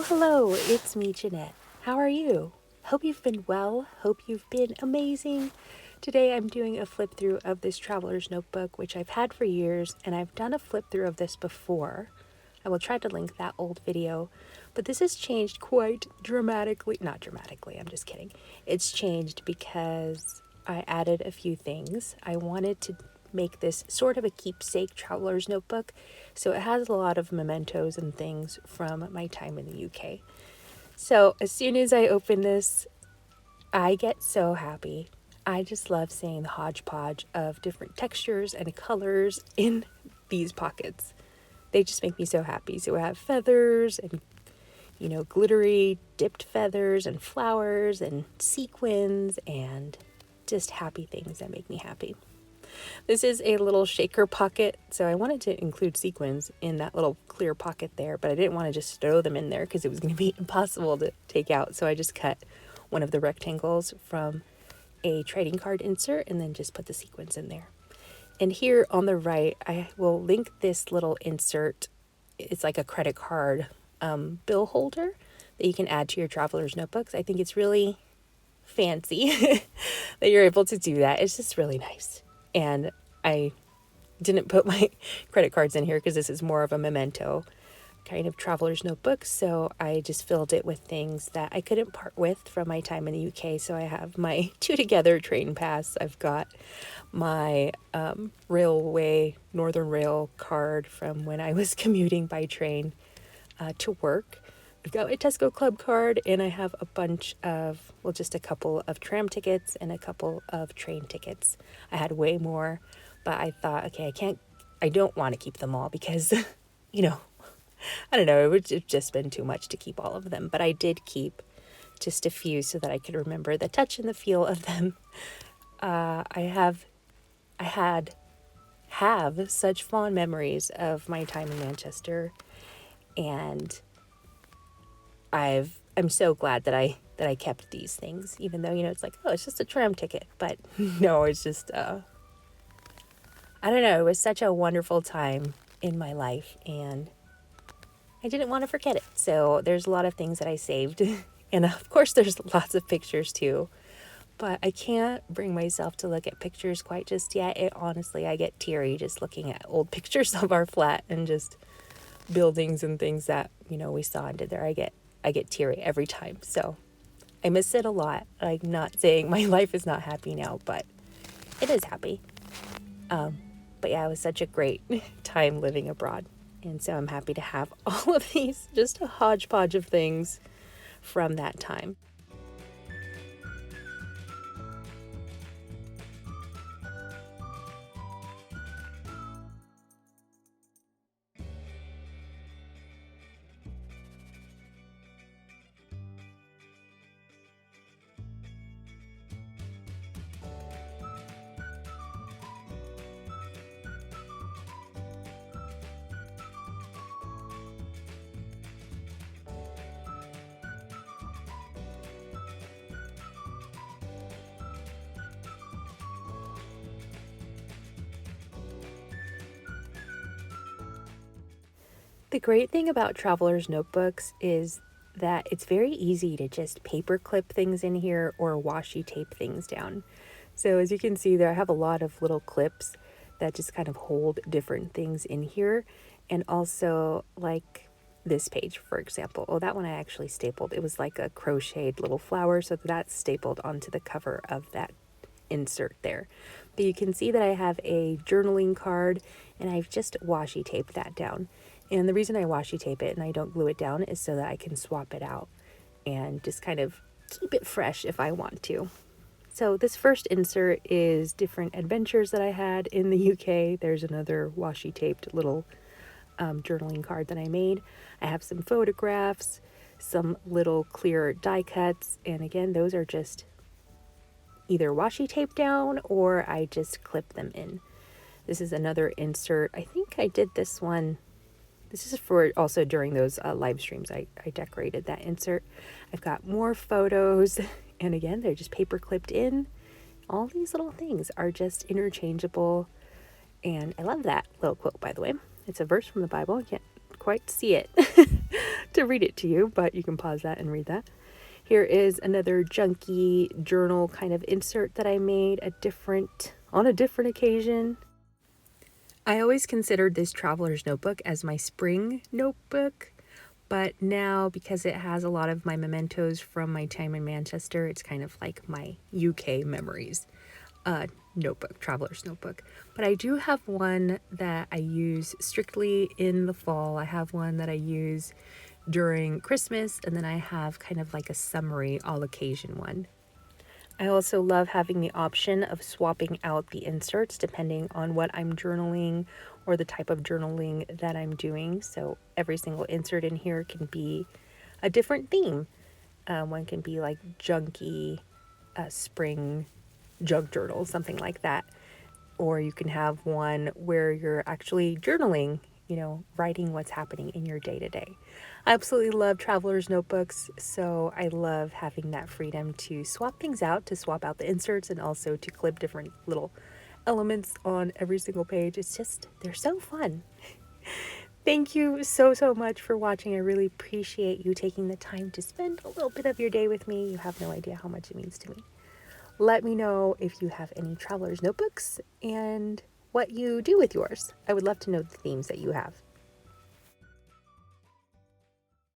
Hello, it's me, Janette. How are you? Hope you've been well. Hope you've been amazing. Today I'm doing a flip through of this traveler's notebook, which I've had for years, and I've done a flip through of this before. I will try to link that old video, but this has changed quite dramatically. Not dramatically, I'm just kidding. It's changed because I added a few things. I wanted to make this sort of a keepsake traveler's notebook, so it has a lot of mementos and things from my time in the UK. So as soon as I open this, I get so happy. I just love seeing the hodgepodge of different textures and colors in these pockets. They just make me so happy. So I have feathers and, glittery dipped feathers and flowers and sequins and just happy things that make me happy. This is a little shaker pocket, so I wanted to include sequins in that little clear pocket there, but I didn't want to just throw them in there because it was going to be impossible to take out. So I just cut one of the rectangles from a trading card insert and then just put the sequins in there. And here on the right, I will link this little insert. It's like a credit card bill holder that you can add to your traveler's notebooks. I think it's really fancy that you're able to do that. It's just really nice. And I didn't put my credit cards in here because this is more of a memento kind of traveler's notebook. So I just filled it with things that I couldn't part with from my time in the UK. So I have my two together train pass. I've got my Northern Rail card from when I was commuting by train to work. I've got my Tesco Club card, and I have a bunch of, just a couple of tram tickets and a couple of train tickets. I had way more, but I thought, okay, I don't want to keep them all because, I don't know, it would have just been too much to keep all of them. But I did keep just a few so that I could remember the touch and the feel of them. I have such fond memories of my time in Manchester, and I'm so glad that I kept these things, even though, it's like, oh, it's just a tram ticket. But no, it's just, I don't know. It was such a wonderful time in my life, and I didn't want to forget it. So there's a lot of things that I saved. And of course, there's lots of pictures too. But I can't bring myself to look at pictures quite just yet. Honestly, I get teary just looking at old pictures of our flat and just buildings and things that, we saw and did there. I get teary every time. So I miss it a lot. I'm not saying my life is not happy now, but it is happy. But yeah, it was such a great time living abroad. And so I'm happy to have all of these, just a hodgepodge of things from that time. The great thing about traveler's notebooks is that it's very easy to just paper clip things in here or washi tape things down. So as you can see there, I have a lot of little clips that just kind of hold different things in here. And also like this page, for example. Oh, that one I actually stapled. It was like a crocheted little flower, so that's stapled onto the cover of that insert there. But you can see that I have a journaling card, and I've just washi taped that down. And the reason I washi tape it and I don't glue it down is so that I can swap it out and just kind of keep it fresh if I want to. So this first insert is different adventures that I had in the UK. There's another washi taped little journaling card that I made. I have some photographs, some little clear die cuts, and again, those are just either washi tape down or I just clip them in. This is another insert. I think I did this one. This is for also during those live streams. I decorated that insert. I've got more photos, and again, they're just paper clipped in. All these little things are just interchangeable, and I love that little quote, by the way. It's a verse from the Bible. I can't quite see it to read it to you, but you can pause that and read that. Here is another junky journal kind of insert that I made on a different occasion. I always considered this traveler's notebook as my spring notebook, but now because it has a lot of my mementos from my time in Manchester, it's kind of like my UK memories notebook, traveler's notebook. But I do have one that I use strictly in the fall. I have one that I use during Christmas, and then I have kind of like a summary all occasion one. I also love having the option of swapping out the inserts depending on what I'm journaling or the type of journaling that I'm doing. So every single insert in here can be a different theme. One can be like junky, spring junk journal, something like that. Or you can have one where you're actually journaling, writing what's happening in your day to day. I absolutely love traveler's notebooks, so I love having that freedom to swap things out, to swap out the inserts, and also to clip different little elements on every single page. They're so fun. Thank you so much for watching. I really appreciate you taking the time to spend a little bit of your day with me. You have no idea how much it means to me. Let me know if you have any traveler's notebooks and what you do with yours. I would love to know the themes that you have.